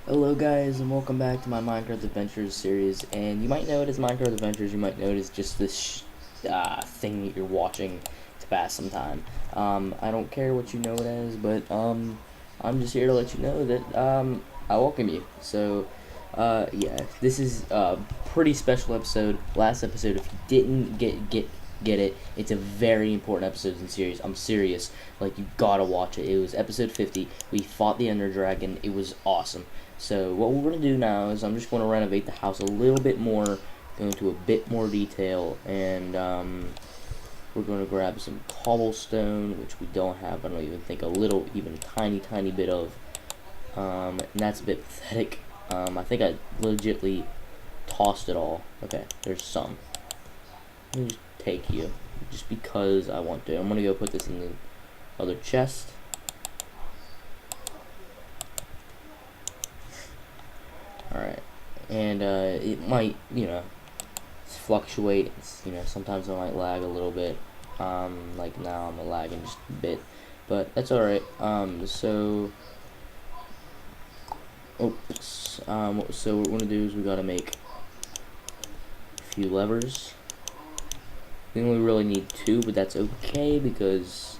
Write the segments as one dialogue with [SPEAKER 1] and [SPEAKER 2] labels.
[SPEAKER 1] Hello guys and welcome back to my Minecraft Adventures series, and you might know it as Minecraft Adventures, you might know it as just this thing that you're watching to pass some time. I don't care what you know it as, but I'm just here to let you know that I welcome you. So yeah, this is a pretty special episode. Last episode, if you didn't get it, it's a very important episode in the series. I'm serious. Like, you gotta watch it. It was episode 50. We fought the Ender Dragon. It was awesome. So what we're going to do now is I'm just going to renovate the house a little bit more, go into a bit more detail, and we're going to grab some cobblestone, which we don't have. I don't even think a little, even a tiny bit of, and that's a bit pathetic. I think I legitly tossed it all. Okay, there's some. Let me just take you, just because I want to. I'm going to go put this in the other chest. Alright, and it might, fluctuate. Sometimes I might lag a little bit. Like now I'm lagging just a bit, but that's alright. Oops. So what we're gonna do is we gotta make a few levers. We only really need 2, but that's okay because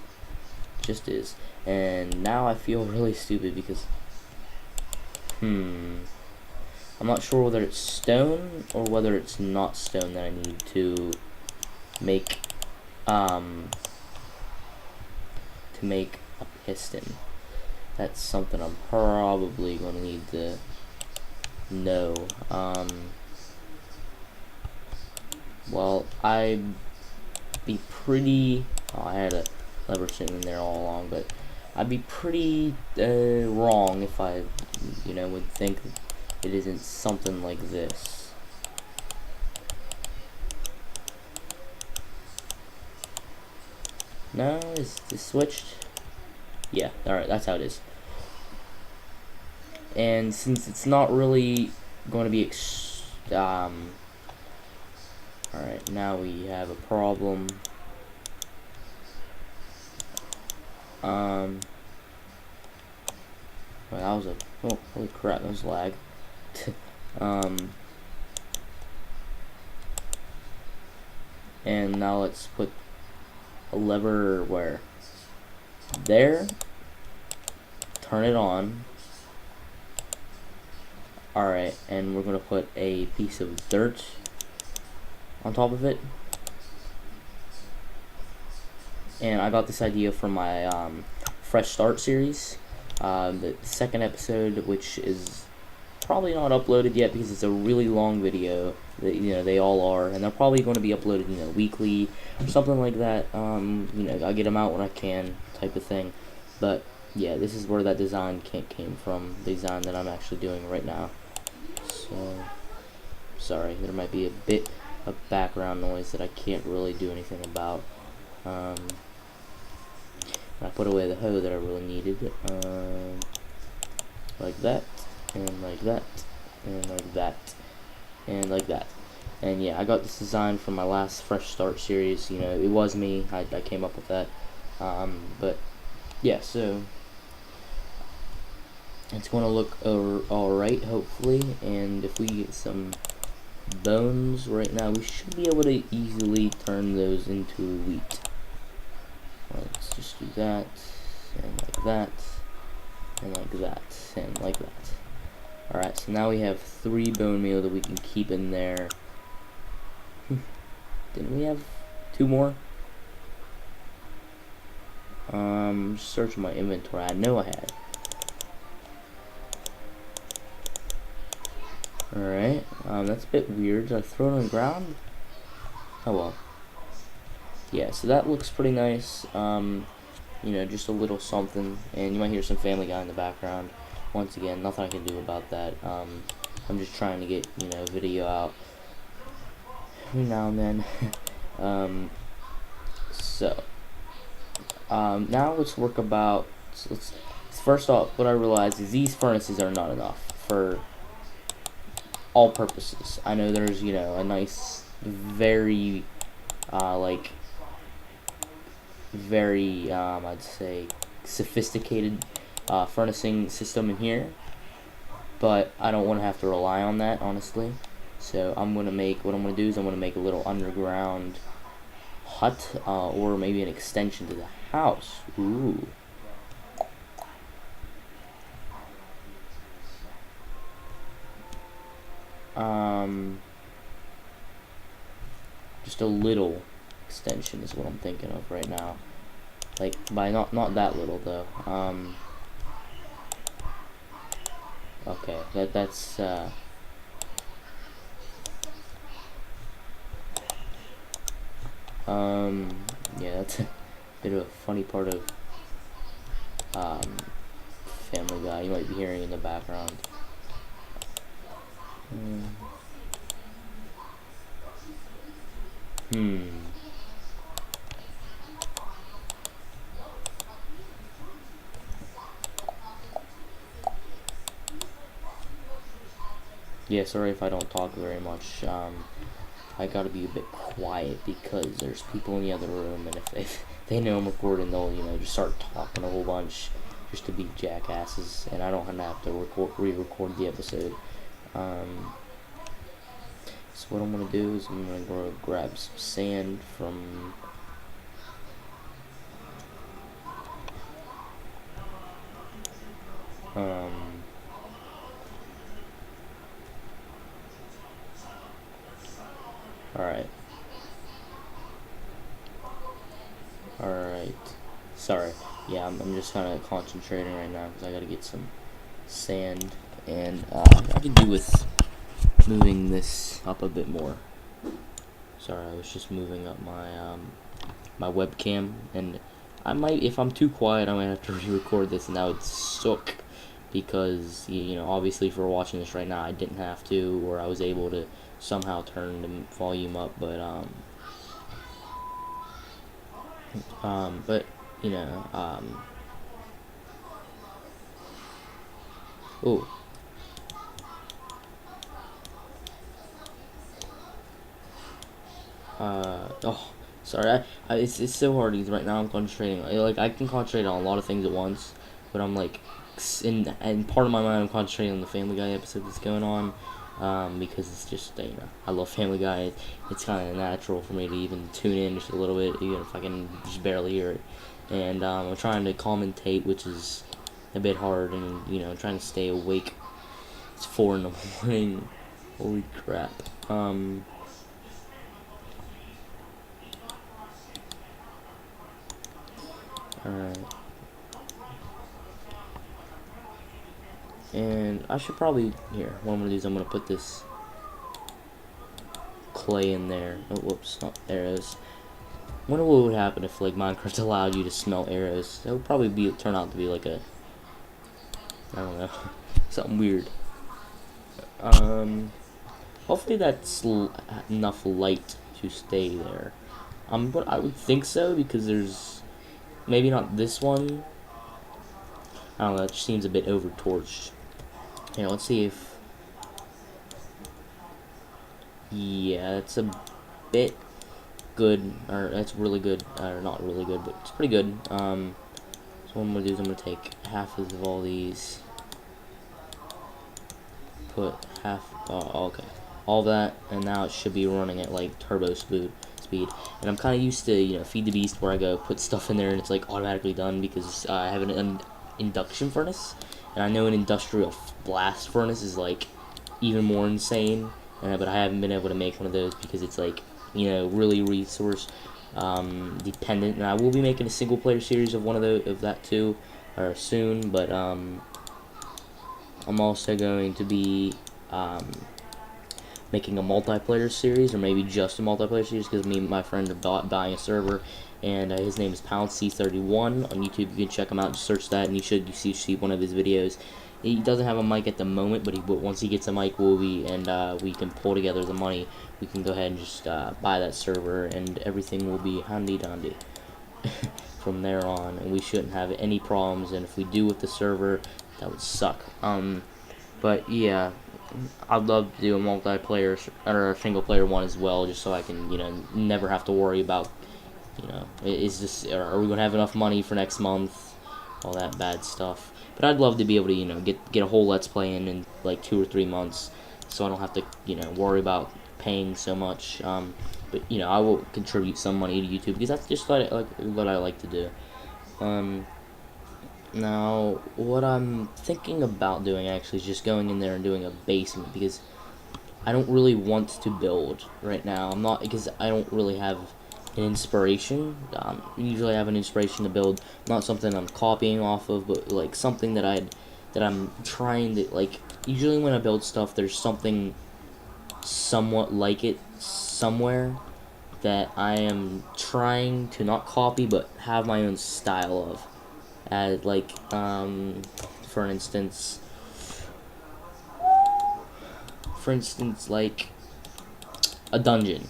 [SPEAKER 1] it just is. And now I feel really stupid because, I'm not sure whether it's stone or whether it's not stone that I need to make a piston. That's something I'm probably going to need to know. Well, I'd be pretty... Oh, I had a lever sitting in there all along, but I'd be pretty wrong if I, would think it isn't something like this. No, is this switched? Yeah, alright, that's how it is. And since it's not really going to be alright, now we have a problem. Well, that was oh, holy crap, that was lag. And now let's put a lever where? There. Turn it on. Alright, and we're going to put a piece of dirt on top of it. And I got this idea from my Fresh Start series. The second episode, which is probably not uploaded yet because it's a really long video. They all are, and they're probably going to be uploaded, weekly or something like that. I'll get them out when I can, type of thing. But yeah, this is where that design came from. The design that I'm actually doing right now. So sorry, there might be a bit of background noise that I can't really do anything about. I put away the hoe that I really needed, like that, and like that, and like that, and like that. And yeah, I got this design from my last Fresh Start series. It was me. I came up with that. But yeah, so it's going to look alright, hopefully. And if we get some bones right now, we should be able to easily turn those into wheat. Let's just do that, and like that, and like that, and like that. Alright, so now we have 3 bone meal that we can keep in there. Didn't we have 2 more? Just searching my inventory. I know I had. Alright, that's a bit weird. Did I throw it on the ground? Oh well. Yeah, so that looks pretty nice. Just a little something, and you might hear some Family Guy in the background. Once again, nothing I can do about that. I'm just trying to get, video out every now and then. Now let's work about, first off, what I realized is these furnaces are not enough for all purposes. I know there's, a nice, very, very, I'd say, sophisticated furnacing system in here, but I don't want to have to rely on that, honestly. So what I'm gonna do is I'm gonna make a little underground hut, or maybe an extension to the house. Ooh. Just a little extension is what I'm thinking of right now. Like, by not that little though. Okay, that's yeah, that's a bit of a funny part of um Family Guy you might be hearing in the background. Hmm. Yeah, sorry if I don't talk very much. I gotta be a bit quiet because there's people in the other room, and if they know I'm recording, they'll, just start talking a whole bunch just to be jackasses, and I don't want to have to re-record the episode. So what I'm gonna do is I'm gonna go grab some sand from Alright. Alright. Sorry. Yeah, I'm just kind of concentrating right now because I gotta get some sand, and I can do with moving this up a bit more. Sorry, I was just moving up my webcam, and I might, if I'm too quiet, I might have to re-record this, and that would suck, because obviously if we're watching this right now, I didn't have to, or I was able to somehow turn the volume up, but oh, oh, sorry, it's so hard because right now I'm concentrating, like, I can concentrate on a lot of things at once, but I'm like, in part of my mind I'm concentrating on the Family Guy episode that's going on, because it's just, I love Family Guy. It's kind of natural for me to even tune in just a little bit, even if I can just barely hear it, and I'm trying to commentate, which is a bit hard, and trying to stay awake. It's 4 in the morning. Holy crap. Alright. And I should probably, what I'm gonna do is I'm gonna put this clay in there. Oh, whoops, not arrows. I wonder what would happen if, like, Minecraft allowed you to smelt arrows. That would probably turn out to be like I don't know, something weird. Hopefully that's enough light to stay there. But I would think so, because there's maybe not this one. I don't know. It just seems a bit over torched. Here, let's see if. Yeah, it's a bit good, or that's really good, or not really good, but it's pretty good. So what I'm gonna do is I'm gonna take half of all these, put half. Oh, okay, all that, and now it should be running at like turbo speed. And I'm kind of used to Feed the Beast, where I go put stuff in there and it's like automatically done, because I have an induction furnace, and I know an industrial blast furnace is like even more insane, but I haven't been able to make one of those because it's like really resource dependent, and I will be making a single player series of that too, or soon, but I'm also going to be making a multiplayer series, or maybe just a multiplayer series, because me and my friend are buying a server, and his name is PoundC31 on YouTube. You can check him out, just search that, and you should see one of his videos. He doesn't have a mic at the moment, but once he gets a mic, we can pull together the money. We can go ahead and just buy that server, and everything will be handy dandy from there on, and we shouldn't have any problems. And if we do with the server, that would suck. But yeah, I'd love to do a multiplayer or a single player one as well, just so I can never have to worry about are we gonna have enough money for next month, all that bad stuff. But I'd love to be able to, get a whole Let's Play in like 2 or 3 months, so I don't have to, worry about paying so much. But I will contribute some money to YouTube because that's just what I like to do. Now, what I'm thinking about doing actually is just going in there and doing a basement, because I don't really want to build right now. I'm not, because I don't really have an inspiration. Usually I have an inspiration to build, not something I'm copying off of, but like something that I'm trying to, like, usually when I build stuff, there's something somewhat like it somewhere that I am trying to not copy, but have my own style of. Like, for instance, like a dungeon.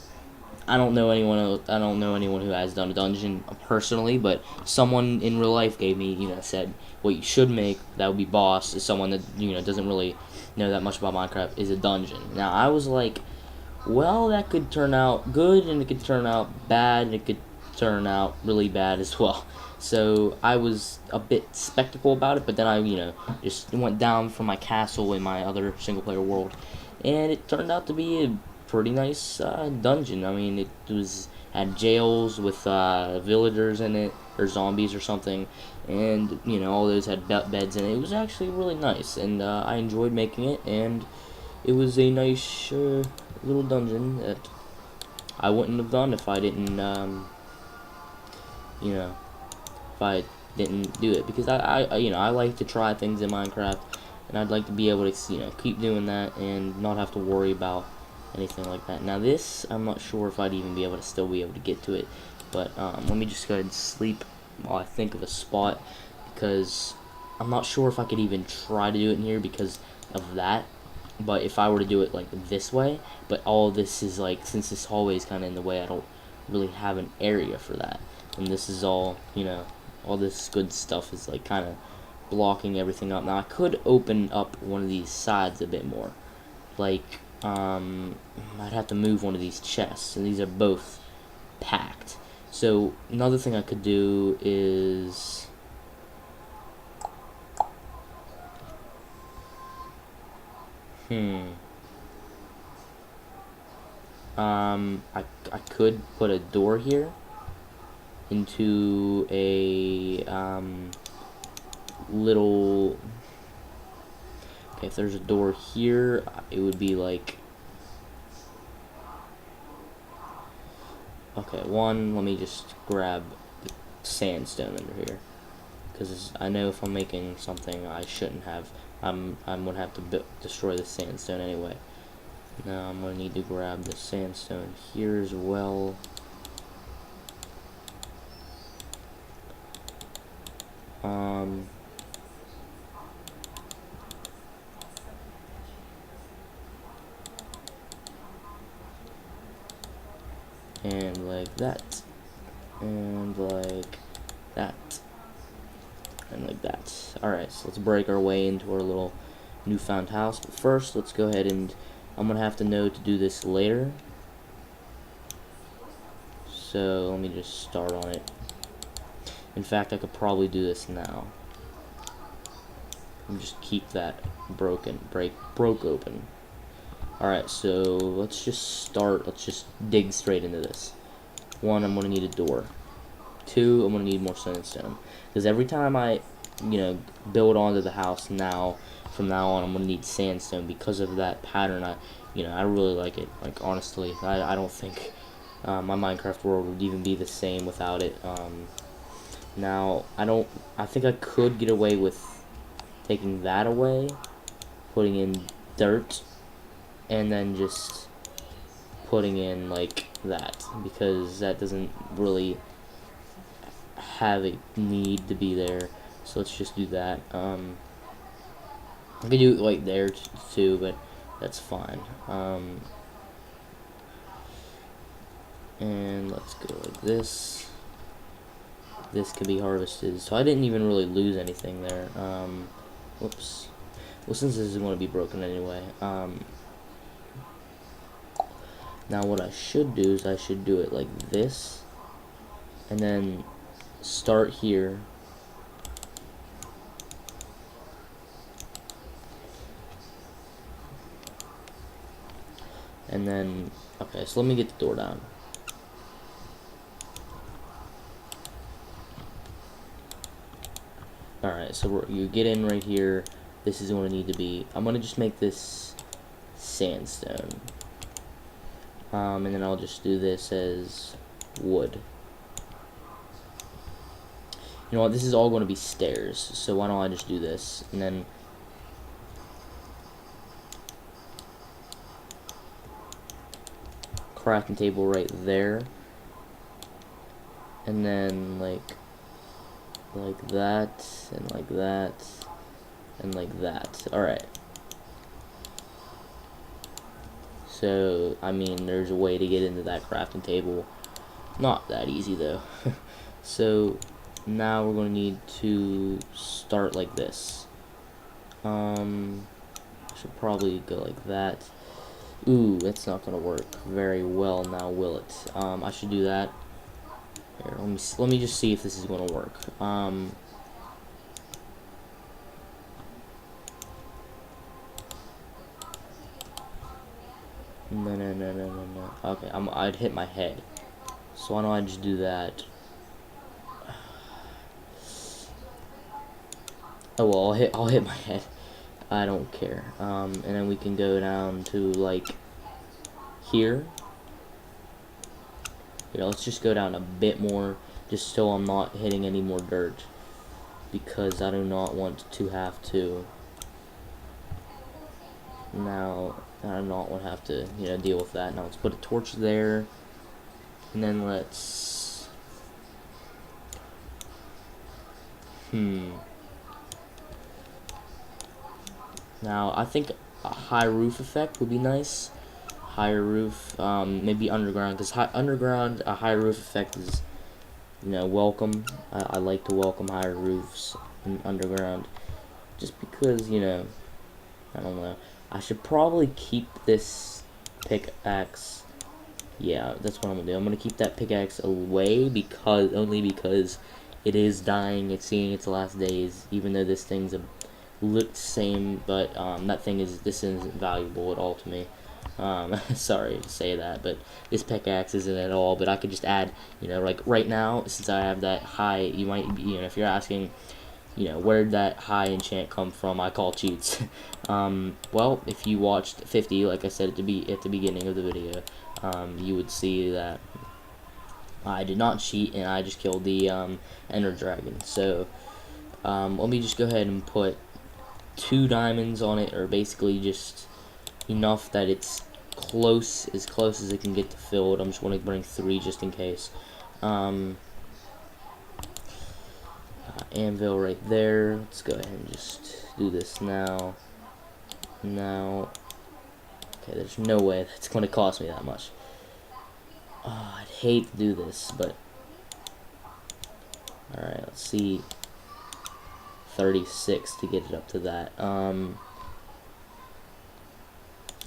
[SPEAKER 1] I don't know anyone who has done a dungeon personally, but someone in real life gave me, said what you should make, that would be boss, is someone that, doesn't really know that much about Minecraft, is a dungeon. Now, I was like, well, that could turn out good, and it could turn out bad, and it could turn out really bad as well. So I was a bit skeptical about it, but then I, just went down from my castle in my other single-player world, and it turned out to be a pretty nice dungeon. I mean, it had jails with villagers in it, or zombies or something, and all those had beds in it. It was actually really nice, and I enjoyed making it, and it was a nice little dungeon that I wouldn't have done if I didn't, if I didn't do it, because I like to try things in Minecraft, and I'd like to be able to, keep doing that and not have to worry about anything like that. Now this, I'm not sure if I'd even be able to still be able to get to it, but let me just go ahead and sleep while I think of a spot, because I'm not sure if I could even try to do it in here because of that. But if I were to do it like this way, but all this is like, since this hallway is kind of in the way, I don't really have an area for that, and this is all, all this good stuff is like kind of blocking everything up. Now I could open up one of these sides a bit more, like I'd have to move one of these chests, and these are both packed. So another thing I could do is I could put a door here into a little. Okay, if there's a door here, it would be like. Okay, let me just grab the sandstone under here, because I know if I'm making something I shouldn't have, I'm gonna have to destroy the sandstone anyway. Now I'm gonna need to grab the sandstone here as well. And like that, and like that, and like that. Alright, so let's break our way into our little newfound house. But first, let's go ahead and I'm gonna have to know to do this later. So let me just start on it. In fact, I could probably do this now. And just keep that broke open. Alright, so let's just start. Let's just dig straight into this. 1, I'm gonna need a door. 2, I'm gonna need more sandstone, because every time I, build onto the house now, from now on, I'm gonna need sandstone because of that pattern. I really like it. Like, honestly, I don't think my Minecraft world would even be the same without it. Now, I think I could get away with taking that away, putting in dirt, and then just putting in like that, because that doesn't really have a need to be there. So let's just do that. I could do it like there too, but that's fine. And let's go like this. This can be harvested, so I didn't even really lose anything there. Whoops. Well, since this is going to be broken anyway, now what I should do is I should do it like this, and then start here, And then, okay, so let me get the door down. Alright, so you get in right here. This is what I need to be. I'm going to just make this sandstone. And then I'll just do this as wood. You know what, this is all going to be stairs, so why don't I just do this, and then crafting table right there, and then like that, and like that, and like that. Alright. So, I mean, there's a way to get into that crafting table. Not that easy, though. So, now we're going to need to start like this. Should probably go like that. Ooh, that's not going to work very well now, will it? I should do that. Here, let me just see if this is going to work. No. Okay, I'd hit my head. So why don't I just do that? Oh well, I'll hit my head. I don't care. And then we can go down to like here. You know, let's just go down a bit more, just so I'm not hitting any more dirt, because I do not want to have to. Now I do not want to have to, you know, deal with that. Now let's put a torch there, and then let's. Now I think a high roof effect would be nice. Higher roof, maybe underground, because underground, a high roof effect is, you know, welcome. I like to welcome higher roofs in underground, just because, you know, I don't know. I should probably keep this pickaxe. Yeah, that's what I'm gonna do. I'm gonna keep that pickaxe away only because it is dying. It's seeing its last days. Even though this thing's look the same, but this isn't valuable at all to me. Sorry to say that, but this pickaxe isn't at all. But I could just add, you know, like right now, since I have that high, you might, you know, if you're asking, you know, where'd that high enchant come from? I call cheats. Well, if you watched 50, like I said at the beginning of the video, you would see that I did not cheat and I just killed the Ender Dragon. So let me just go ahead and put 2 diamonds on it, or basically just enough that it's as close as it can get to filled. I'm just going to bring 3 just in case. Anvil right there. Let's go ahead and just do this now. Okay, there's no way that's going to cost me that much. Oh, I'd hate to do this, but alright, let's see. 36 to get it up to that.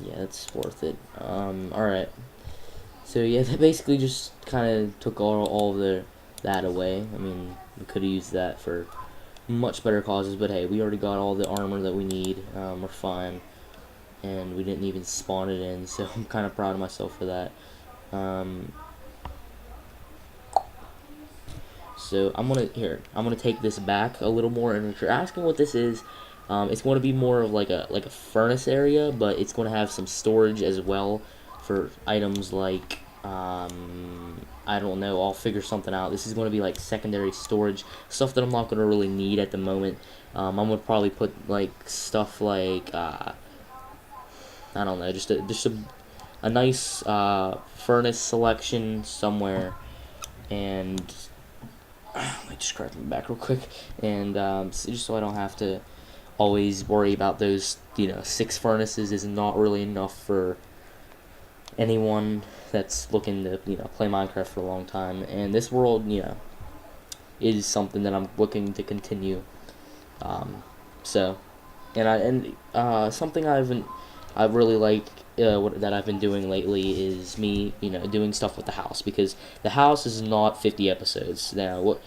[SPEAKER 1] Yeah, that's worth it. Alright. So yeah, that basically just kind of took all of that away. I mean, we could have used that for much better causes, but hey, we already got all the armor that we need. We're fine. And we didn't even spawn it in, so I'm kind of proud of myself for that. So I'm gonna take this back a little more, and if you're asking what this is, it's going to be more of like a furnace area, but it's going to have some storage as well for items like I don't know, I'll figure something out. This is going to be like secondary storage, stuff that I'm not going to really need at the moment. I'm going to probably put like stuff like I don't know, just a nice furnace selection somewhere, and let me just grab my back real quick, and just so I don't have to always worry about those, you know, 6 furnaces is not really enough for anyone that's looking to, you know, play Minecraft for a long time. And this world, you know, is something that I'm looking to continue. So, something I really like that I've been doing lately is me, you know, doing stuff with the house, because the house is not 50 episodes. Now, what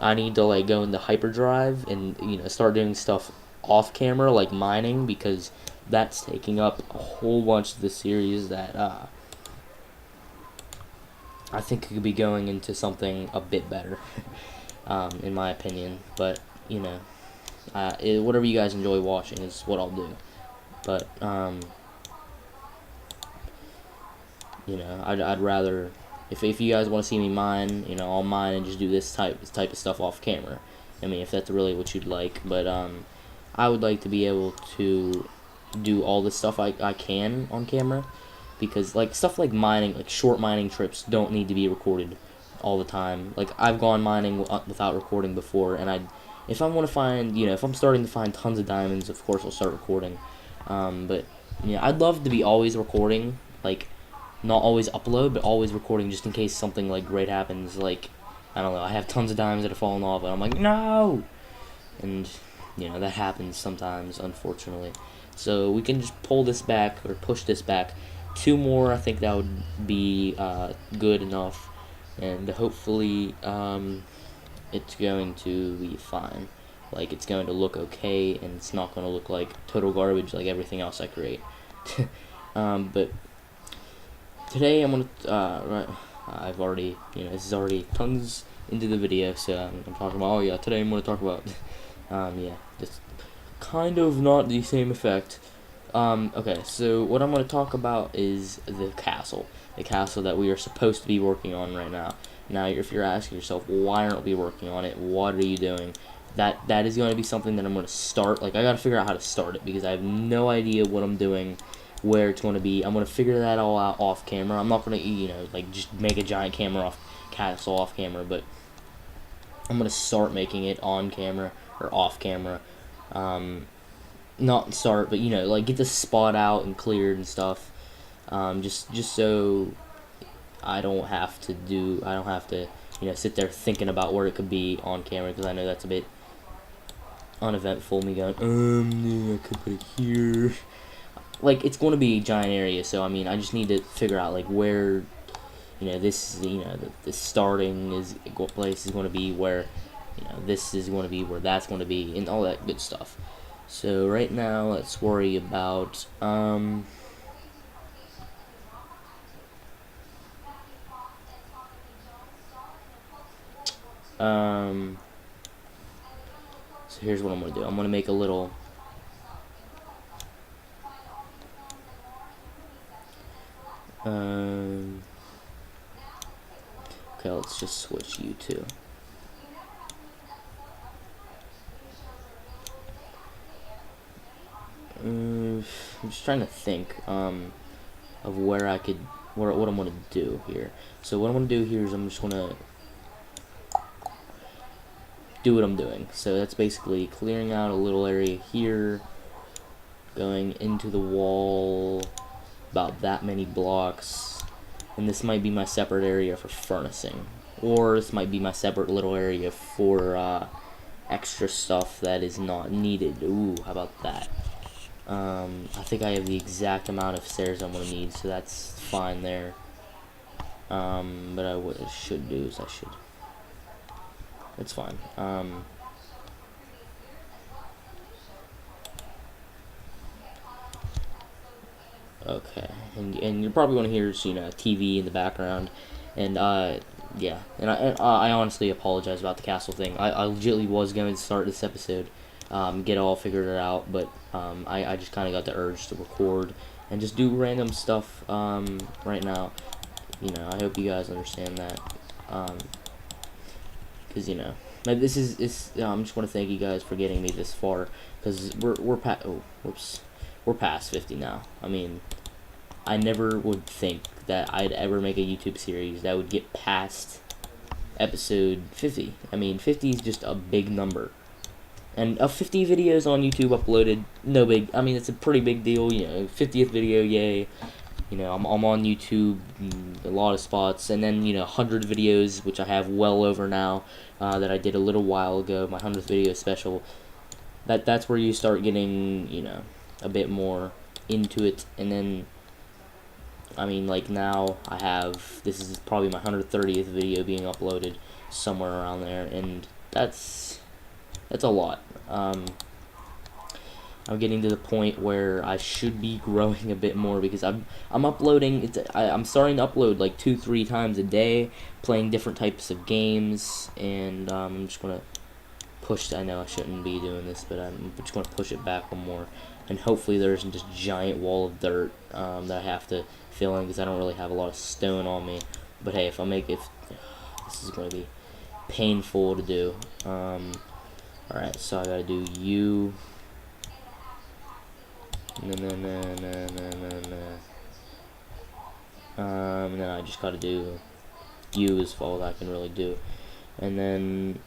[SPEAKER 1] I need to like go into hyperdrive and, you know, start doing stuff off camera, like mining, because that's taking up a whole bunch of the series that I think could be going into something a bit better, in my opinion. But you know, whatever you guys enjoy watching is what I'll do. But you know, I'd rather, if you guys want to see me mine, you know, I'll mine and just do this type of stuff off camera. I mean, if that's really what you'd like. But I would like to be able to do all the stuff I can on camera, because like stuff like mining, like short mining trips, don't need to be recorded all the time. Like I've gone mining without recording before, and if I want to find, you know, if I'm starting to find tons of diamonds, of course I'll start recording. But yeah, I'd love to be always recording, like not always upload, but always recording, just in case something like great happens. Like I don't know, I have tons of diamonds that have fallen off, and I'm like, no, and you know that happens sometimes, unfortunately. So we can just pull this back or push this back 2 more. I think that would be good enough, and hopefully it's going to be fine. Like it's going to look okay, and it's not going to look like total garbage like everything else I create. But today I'm gonna I've already, you know, this is already tons into the video, so I'm talking about, oh yeah, today I'm gonna talk about yeah, just kind of not the same effect. Okay, so what I'm going to talk about is the castle that we are supposed to be working on right now. Now, if you're asking yourself, why aren't we working on it? What are you doing? That is going to be something that I'm going to start. Like, I got to figure out how to start it, because I have no idea what I'm doing, where it's going to be. I'm going to figure that all out off camera. I'm not going to, you know, like, just make a giant castle off camera, but I'm going to start making it on camera or off camera. Not start, but you know, like get the spot out and cleared and stuff. Just so I don't have to, you know, sit there thinking about where it could be on camera, because I know that's a bit uneventful. Me going, yeah, I could put it here. Like it's going to be a giant area, so I mean, I just need to figure out like where, you know, this, you know, the starting place is going to be, where, you know, this is going to be, where that's going to be, and all that good stuff. So right now, let's worry about so here's what I'm gonna do. I'm gonna make a little okay, let's just switch you two. I'm just trying to think of where I could, what I'm gonna do here. So what I'm gonna do here is I'm just gonna do what I'm doing. So that's basically clearing out a little area here, going into the wall about that many blocks, and this might be my separate area for furnacing, or this might be my separate little area for extra stuff that is not needed. Ooh, how about that? I think I have the exact amount of stairs I'm gonna need, so that's fine there. But what I should do is it's fine. Okay, and you're probably gonna hear, you know, TV in the background, and yeah, and I honestly apologize about the castle thing. I legitimately was going to start this episode, get it all figured out, but I just kind of got the urge to record and just do random stuff right now. You know, I hope you guys understand that, because you know, I'm just want to thank you guys for getting me this far, because we're past 50 now. I mean, I never would think that I'd ever make a YouTube series that would get past episode 50. I mean, 50 is just a big number. And 50 videos on YouTube uploaded, no big, I mean, it's a pretty big deal, you know, 50th video, yay. You know, I'm on YouTube, a lot of spots, and then, you know, 100 videos, which I have well over now, that I did a little while ago, my 100th video special. That's where you start getting, you know, a bit more into it, and then, I mean, like now this is probably my 130th video being uploaded, somewhere around there, and that's a lot. I'm getting to the point where I should be growing a bit more, because I'm uploading. I'm starting to upload like 2-3 times a day, playing different types of games, and I'm just gonna push. I know I shouldn't be doing this, but I'm just gonna push it back one more, and hopefully there isn't this giant wall of dirt that I have to fill in, because I don't really have a lot of stone on me. But hey, if this is gonna be painful to do. All right, so I gotta do you. And then I just gotta do you as far as I can really do. And then,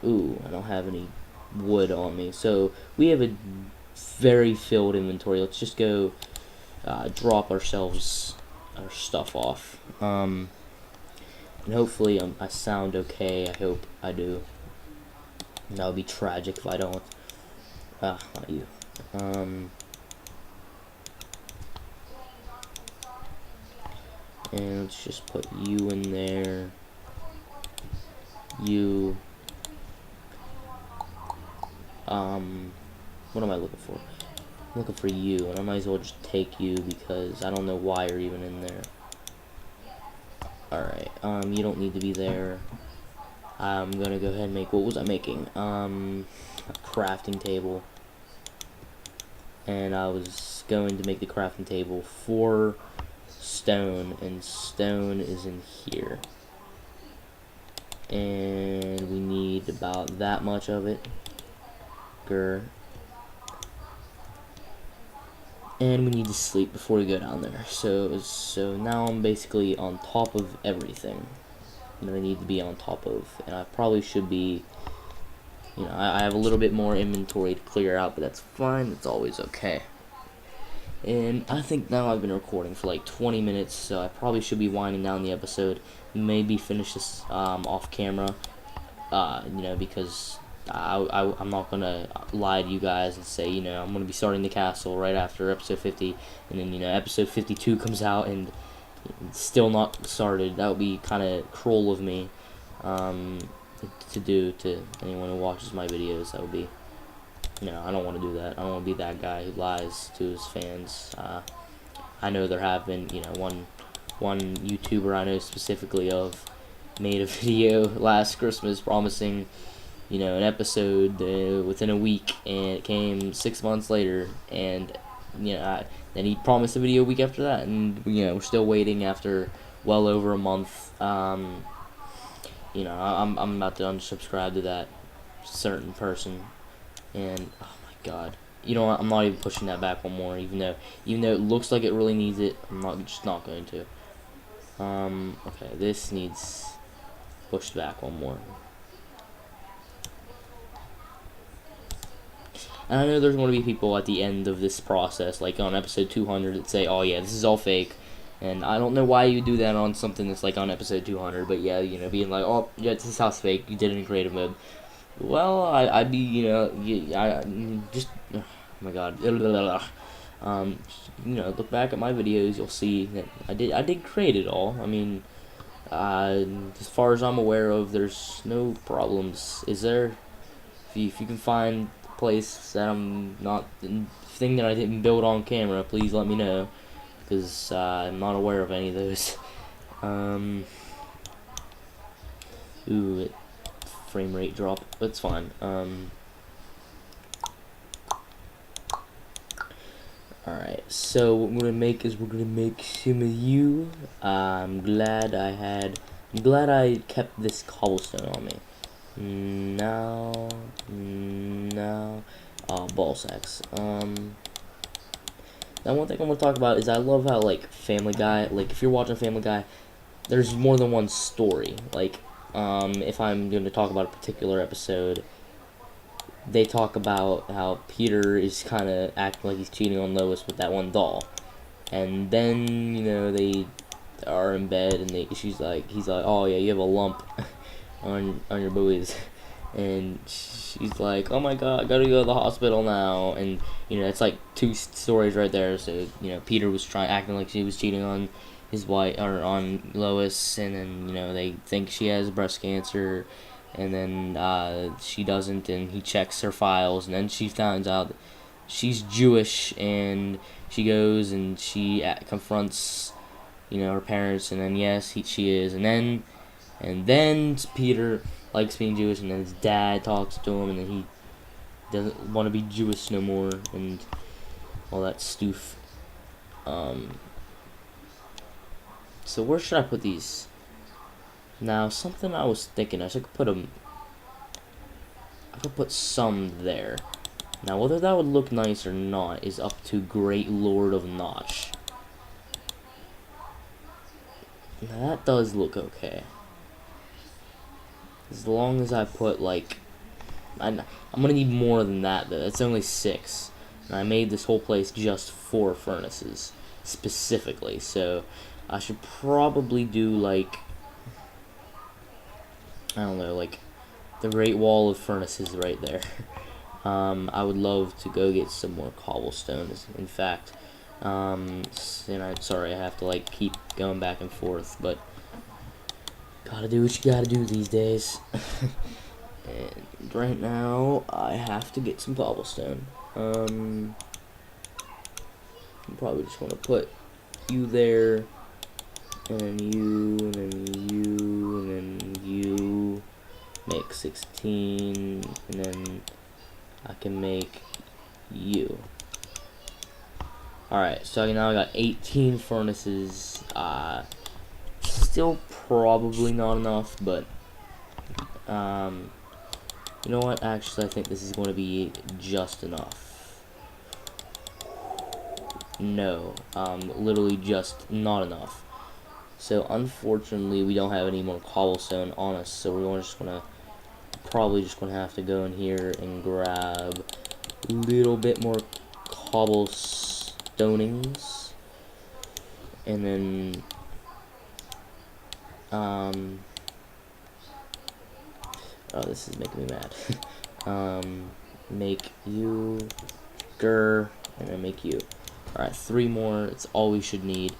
[SPEAKER 1] ooh, I don't have any wood on me. So we have a very filled inventory. Let's just go drop ourselves our stuff off. And hopefully I sound okay. I hope I do. That would be tragic if I don't. Not you. And let's just put you in there. You. What am I looking for? I'm looking for you, and I might as well just take you because I don't know why you're even in there. Alright, you don't need to be there. I'm gonna go ahead and make, what was I making? A crafting table. And I was going to make the crafting table for stone, and stone is in here. And we need about that much of it. Grr. And we need to sleep before we go down there. So now I'm basically on top of everything that I need to be on top of, and I probably should be, you know, I have a little bit more inventory to clear out, but that's fine. It's always okay. And I think now I've been recording for like 20 minutes, so I probably should be winding down the episode. Maybe finish this off camera, you know, because I'm not gonna lie to you guys and say, you know, I'm gonna be starting the castle right after episode 50, and then, you know, episode 52 comes out and it's still not started. That would be kind of cruel of me to do to anyone who watches my videos. That would be, you know, I don't want to do that. I don't want to be that guy who lies to his fans. I know there have been, you know, one YouTuber I know specifically of made a video last Christmas promising, you know, an episode within a week, and it came 6 months later, and, you know, then he promised a video a week after that, and, you know, we're still waiting after well over a month. You know, I'm about to unsubscribe to that certain person, and oh my god, you know what? I'm not even pushing that back one more, even though it looks like it really needs it. I'm just not going to. Okay, this needs pushed back one more. And I know there's going to be people at the end of this process, like on episode 200, that say, oh yeah, this is all fake. And I don't know why you do that on something that's like on episode 200, but yeah, you know, being like, oh yeah, this house fake, you did it in creative mode. Well, I'd be, you know, I just, oh my god, you know, look back at my videos, you'll see that I did create it all. I mean, as far as I'm aware of, there's no problems. Is there? If you can find a place that I'm not, thing that I didn't build on camera, please let me know, because I'm not aware of any of those. Ooh, frame rate drop. That's fine. Alright, so what we're gonna make is we're gonna make some of you. I'm glad I kept this cobblestone on me. No, ball sacks. Now one thing I want to talk about is I love how, like, Family Guy, like, if you're watching Family Guy, there's more than one story. Like, if I'm going to talk about a particular episode, they talk about how Peter is kind of acting like he's cheating on Lois with that one doll. And then, you know, they are in bed, and he's like, oh yeah, you have a lump on your boobies. And she's like, oh my god, I gotta go to the hospital now. And, you know, it's like two stories right there. So, you know, Peter was acting like she was cheating on his wife, or on Lois, and then, you know, they think she has breast cancer, and then she doesn't, and he checks her files, and then she finds out she's Jewish, and she goes and she confronts, her parents, and then yes, she is, and then Peter likes being Jewish, and then his dad talks to him, and then he doesn't want to be Jewish no more, and all that stuff. So where should I put these? Now, something I was thinking, I could put some there. Now, whether that would look nice or not is up to Great Lord of Notch. Now, that does look okay. As long as I put, like... I'm gonna need more than that, though. It's only 6. And I made this whole place just 4 furnaces, specifically. So, I should probably do, like... I don't know, like... the Great Wall of Furnaces right there. I would love to go get some more cobblestones. In fact, sorry, I have to like keep going back and forth, but gotta do what you gotta do these days. And right now, I have to get some cobblestone. I'm probably just gonna put you there, and then you, and then you, and then you. Make 16, and then I can make you. Alright, so now I got 18 furnaces. Still probably not enough, but you know what? Actually, I think this is going to be just enough. No, literally just not enough. So unfortunately, we don't have any more cobblestone on us, so we're probably just gonna have to go in here and grab a little bit more cobblestonings, and then oh, this is making me mad. Make you, and then make you. Alright, 3 more. It's all we should need.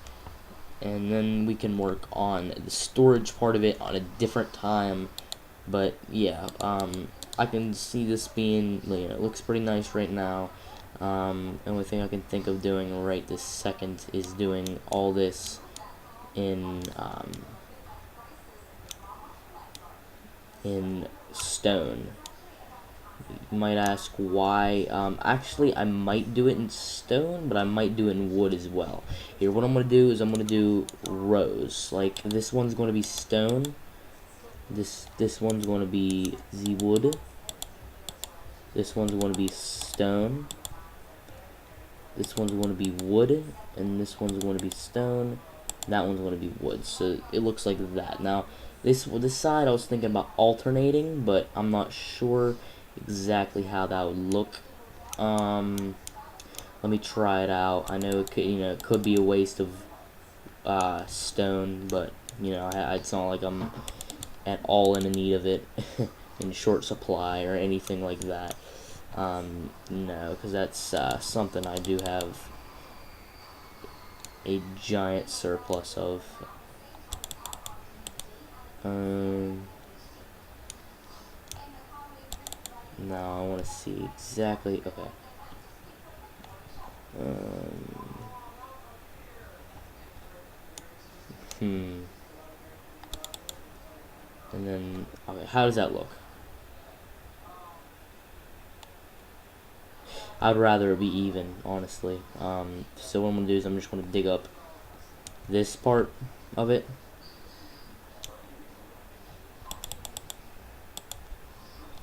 [SPEAKER 1] And then we can work on the storage part of it on a different time. But yeah, I can see this being, it looks pretty nice right now. Only thing I can think of doing right this second is doing all this in stone. You might ask why. Actually, I might do it in stone, but I might do it in wood as well. Here, what I'm going to do is I'm going to do rows. Like, this one's going to be stone. This one's going to be the wood. This one's going to be stone. This one's going to be wood. And this one's going to be stone. That one's going to be wood. So, it looks like that. Now, this side I was thinking about alternating, but I'm not sure exactly how that would look. Let me try it out. I know it could be a waste of stone, but it's not like I'm at all in need of it in short supply or anything like that. No, because that's something I do have a giant surplus of. Now I want to see exactly. Okay. And then, okay, how does that look? I'd rather it be even, honestly. So what I'm gonna do is I'm just gonna dig up this part of it.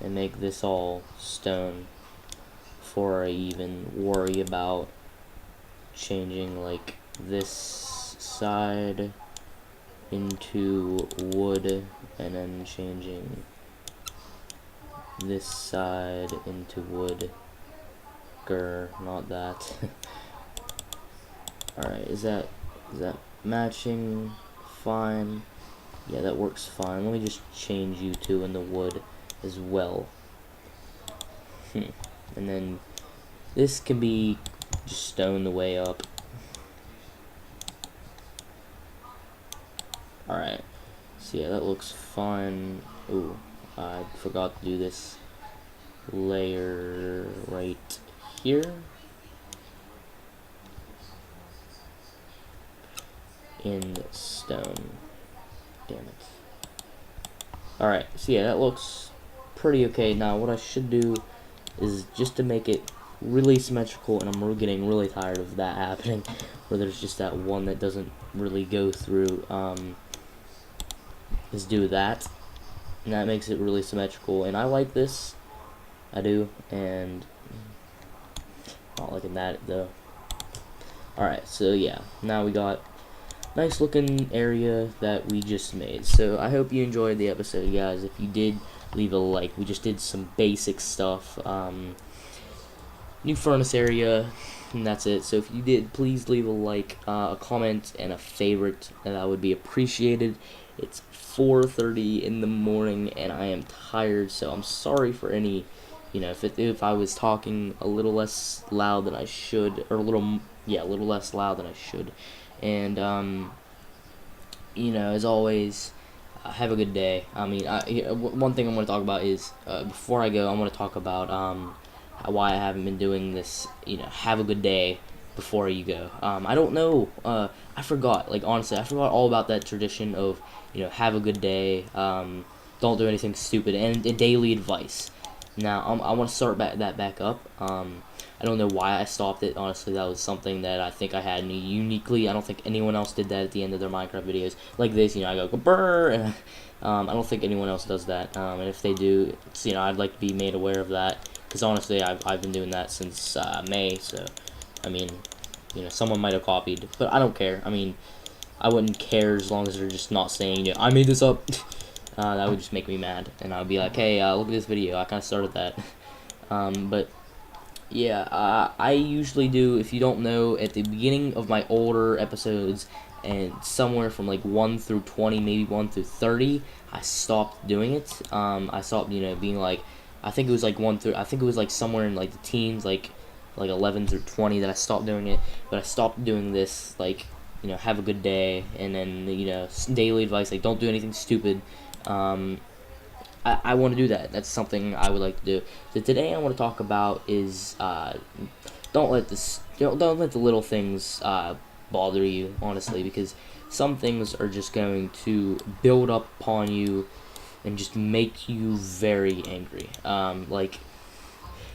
[SPEAKER 1] And make this all stone before I even worry about changing like this side into wood, and then changing this side into wood. Not that. Alright, is that matching? Fine. Yeah, that works fine. Let me just change you two in the wood as well. And then this can be just stone the way up. Alright, so yeah, that looks fine. Ooh, I forgot to do this layer right here. in stone. Damn it. Alright, so yeah, that looks pretty okay. Now, what I should do is just to make it really symmetrical, and I'm getting really tired of that happening, where there's just that one that doesn't really go through, is do that, and that makes it really symmetrical, and I like this, I do, and not liking that, though. Alright, so yeah, now we got nice looking area that we just made. So I hope you enjoyed the episode, guys. If you did, leave a like. We just did some basic stuff, new furnace area, and that's it. So if you did, please leave a like, a comment, and a favorite, and that would be appreciated. It's 4:30 in the morning, and I am tired, so I'm sorry for any, if I was talking a little less loud than I should, or a little less loud than I should. And as always, have a good day. I mean, one thing I'm going to talk about is, before I go, I'm going to talk about why I haven't been doing this, have a good day before you go. I don't know, I forgot, like, honestly, I forgot all about that tradition of, have a good day, don't do anything stupid, and daily advice. Now, I want to start that back up. I don't know why I stopped it. Honestly, that was something that I think I had uniquely. I don't think anyone else did that at the end of their Minecraft videos. Like this, I go brr, and I don't think anyone else does that. And if they do, I'd like to be made aware of that. Because honestly, I've been doing that since May. So, I mean, someone might have copied, but I don't care. I mean, I wouldn't care as long as they're just not saying, I made this up. That would just make me mad, and I would be like, hey, look at this video. I kind of started that. But yeah, I usually do, if you don't know, at the beginning of my older episodes, and somewhere from like 1 through 20, maybe 1 through 30, I stopped doing it. I stopped, being like, I think it was like I think it was like somewhere in like the teens, like 11 through 20 that I stopped doing it. But I stopped doing this, like, have a good day, and then, daily advice, like, don't do anything stupid. I want to do that. That's something I would like to do. So today I want to talk about is don't let the little things bother you, honestly, because some things are just going to build up upon you and just make you very angry. Like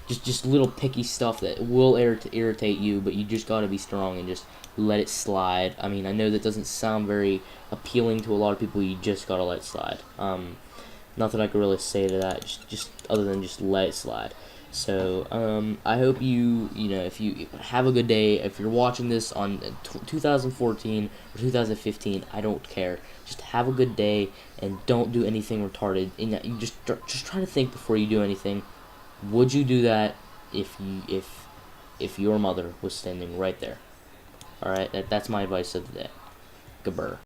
[SPEAKER 1] just little picky stuff that will irritate you, but you just gotta be strong and just let it slide. I mean, I know that doesn't sound very appealing to a lot of people. You just gotta let it slide. Nothing I could really say to that, just other than just let it slide. So, I hope if you have a good day. If you're watching this on 2014 or 2015, I don't care. Just have a good day and don't do anything retarded. And you just try to think before you do anything. Would you do that if your mother was standing right there? All right, that's my advice of the day. Gabur.